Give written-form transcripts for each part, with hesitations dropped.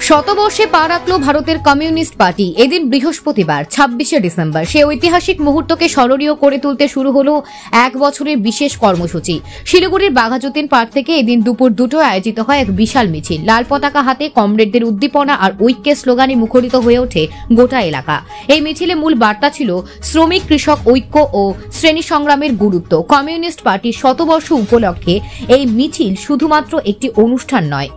শতবর্ষে পা রাখল ভারতের কমিউনিস্ট পার্টি। এদিন বৃহস্পতিবার ২৬শে ডিসেম্বর সে ঐতিহাসিক মুহূর্তকে স্মরণীয় করে তুলতে শুরু হলো এক বছরের বিশেষ কর্মসূচি। শিলিগুড়ির বাঘাযতীন পার্ক থেকে এদিন দুপুর ২টোয় আয়োজিত হয় এক বিশাল মিছিল। লাল পতাকা হাতে কমরেডদের উদ্দীপনা আর ঐক্যের স্লোগানে মুখরিত হয়ে ওঠে গোটা এলাকা। এই মিছিলে মূল বার্তা ছিল শ্রমিক কৃষক ঐক্য ও শ্রেণী সংগ্রামের গুরুত্ব। কমিউনিস্ট পার্টির শতবর্ষ উপলক্ষে এই মিছিল শুধুমাত্র একটি অনুষ্ঠান নয়,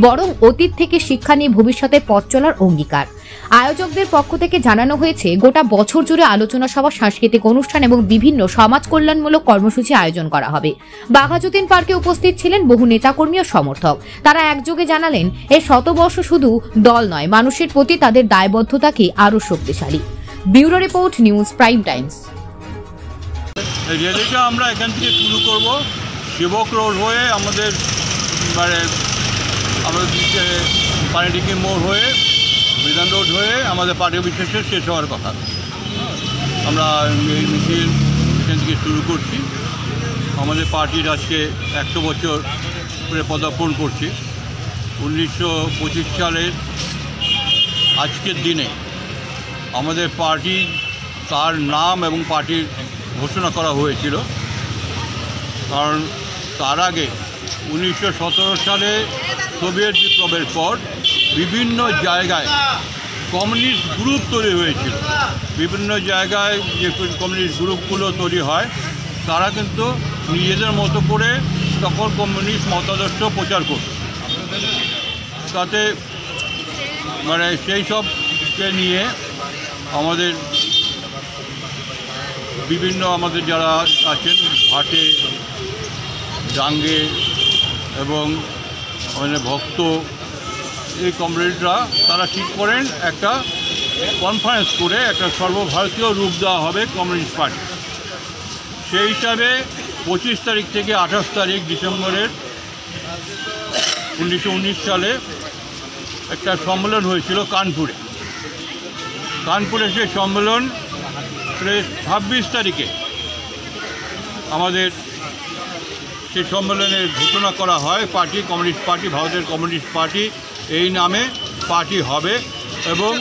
বরং অতীত থেকে শিক্ষা নিয়ে ভবিষ্যতে পথ চলার অঙ্গীকার। আয়োজকদের পক্ষ থেকে জানানো হয়েছে গোটা বছর জুড়ে আলোচনা সভা, সাংস্কৃতিক অনুষ্ঠান এবং বিভিন্ন সমাজ কল্যাণমূলক কর্মসূচি আয়োজন করা হবে। বাঘাযতীন পার্কে উপস্থিত ছিলেন বহু নেতাকর্মী ও সমর্থক। তারা একযোগে জানালেন এই শতবর্ষ শুধু দল নয়, মানুষের প্রতি তাদের দায়বদ্ধতাকে আরও শক্তিশালী। Bureau report, News Prime Times. র্যালিটা আমরা এখান থেকে শুরু করব সেবক রোড হয়ে আমাদের পানিডিঙ্গি মোড় হয়ে বিধান রোড হয়ে আমাদের পার্টি অফিসে শেষ হওয়ার কথা। আমরা এই মিছিল এখান থেকে শুরু করছি। আমাদের পার্টির আজকে ১০০ বছর করে পদার্পণ করছি। ১৯২৫ সালের আজকের দিনে আমাদের পার্টি তার নাম এবং পার্টির ঘোষণা করা হয়েছিল, কারণ তার আগে ১৯১৭ সালে সোভিয়েত বিপ্লবের পর বিভিন্ন জায়গায় কমিউনিস্ট গ্রুপ তৈরি হয়েছিল। বিভিন্ন জায়গায় যে কমিউনিস্ট গ্রুপগুলো তৈরি হয় তারা কিন্তু নিজেদের মতো করে তখন কমিউনিস্ট মতাদর্শ প্রচার করত। তাতে সেই সবকে নিয়ে আমাদের বিভিন্ন আমাদের যারা আছেন ভাটে, ডাঙ্গে এবং আমাদের ভক্ত, এই কমরেডরা তারা ঠিক করেন একটা কনফারেন্স করে একটা সর্বভারতীয় রূপ দেওয়া হবে কমিউনিস্ট পার্টি। সেই হিসাবে ২৫ তারিখ থেকে ২৮ তারিখ ডিসেম্বরের ১৯১৯ সালে একটা সম্মেলন হয়েছিল কানপুরে। সেই সম্মেলন ২৬ তারিখে আমাদের সেই সম্মেলনের ঘোষণা করা হয় পার্টি কমিউনিস্ট পার্টি, ভারতের কমিউনিস্ট পার্টি এই নামে পার্টি হবে। এবং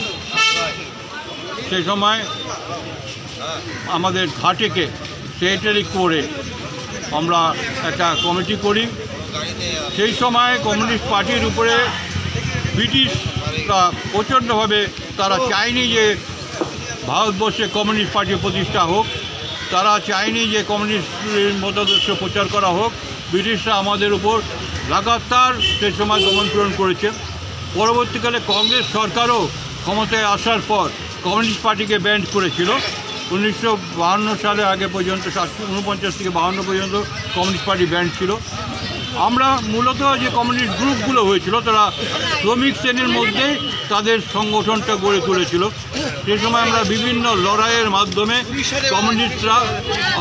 সেই সময় আমাদের ঘাটেকে সেক্রেটারি করে আমরা একটা কমিটি করি। সেই সময় কমিউনিস্ট পার্টির উপরে ব্রিটিশরা প্রচণ্ডভাবে তারা চায়নি যে ভারতবর্ষে কমিউনিস্ট পার্টি প্রতিষ্ঠা হোক, তারা চায়নি যে কমিউনিস্টের মতাদর্শ প্রচার করা হোক। ব্রিটিশরা আমাদের উপর লাগাতার সেই সময় দমন পীড়ন করেছে। পরবর্তীকালে কংগ্রেস সরকারও ক্ষমতায় আসার পর কমিউনিস্ট পার্টিকে ব্যান্ড করেছিল। ১৯৫২ সালে আগে পর্যন্ত ৪৯ থেকে ৫২ পর্যন্ত কমিউনিস্ট পার্টি ব্যান্ড ছিল। আমরা মূলত যে কমিউনিস্ট গ্রুপগুলো হয়েছিল তারা শ্রমিক শ্রেণীর মধ্যেই তাদের সংগঠনটা গড়ে তুলেছিল। সেই সময় আমরা বিভিন্ন লড়াইয়ের মাধ্যমে কমিউনিস্টরা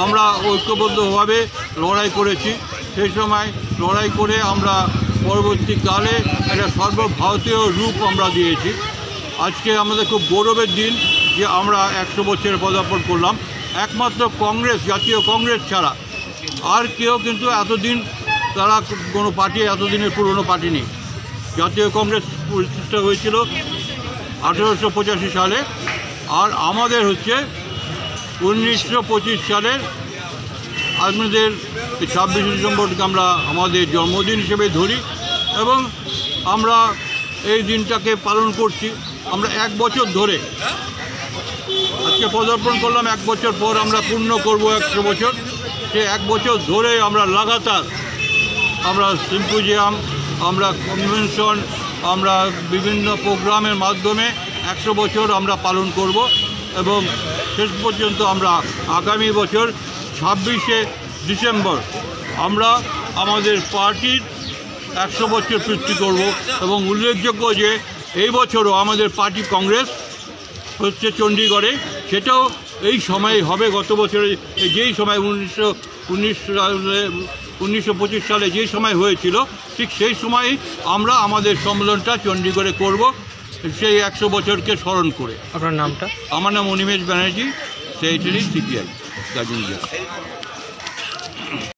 আমরা ঐক্যবদ্ধভাবে লড়াই করেছি। সেই সময় লড়াই করে আমরা পরবর্তীকালে একটা সর্বভারতীয় রূপ আমরা দিয়েছি। আজকে আমাদের খুব গৌরবের দিন যে আমরা ১০০ বছরের পদার্পণ করলাম। একমাত্র কংগ্রেস, জাতীয় কংগ্রেস ছাড়া আর কেউ কিন্তু এতদিন তারা কোনো পার্টি এতদিনের পুরনো পার্টি নেই। জাতীয় কংগ্রেস প্রতিষ্ঠা হয়েছিল ১৮৮৫ সালে, আর আমাদের হচ্ছে ১৯২৫ সালের আমাদের ২৬ ডিসেম্বরকে আমরা আমাদের জন্মদিন হিসেবে ধরি এবং আমরা এই দিনটাকে পালন করছি। আমরা ১ বছর ধরে আজকে পদার্পণ করলাম, ১ বছর পর আমরা পূর্ণ করব ১০০ বছর। সে ১ বছর ধরে আমরা লাগাতার আমরা সিম্পোজিয়াম, আমরা কনভেনশন, আমরা বিভিন্ন প্রোগ্রামের মাধ্যমে ১০০ বছর আমরা পালন করব এবং শেষ পর্যন্ত আমরা আগামী বছর ২৬শে ডিসেম্বর আমরা আমাদের পার্টির ১০০ বছর পূর্তি করব। এবং উল্লেখযোগ্য যে এই বছরও আমাদের পার্টি কংগ্রেস হচ্ছে চণ্ডীগড়ে, সেটাও এই সময়ে হবে। গত বছরে যেই সময় ১৯২৫ সালে যেই সময় হয়েছিল ঠিক সেই সময়ই আমরা আমাদের সম্মেলনটা চণ্ডীগড়ে করব, সেই ১০০ বছরকে স্মরণ করে। আপনার নামটা? আমার নাম অনিমেষ ব্যানার্জি, সেক্রেটারি CPI গাজীপুর।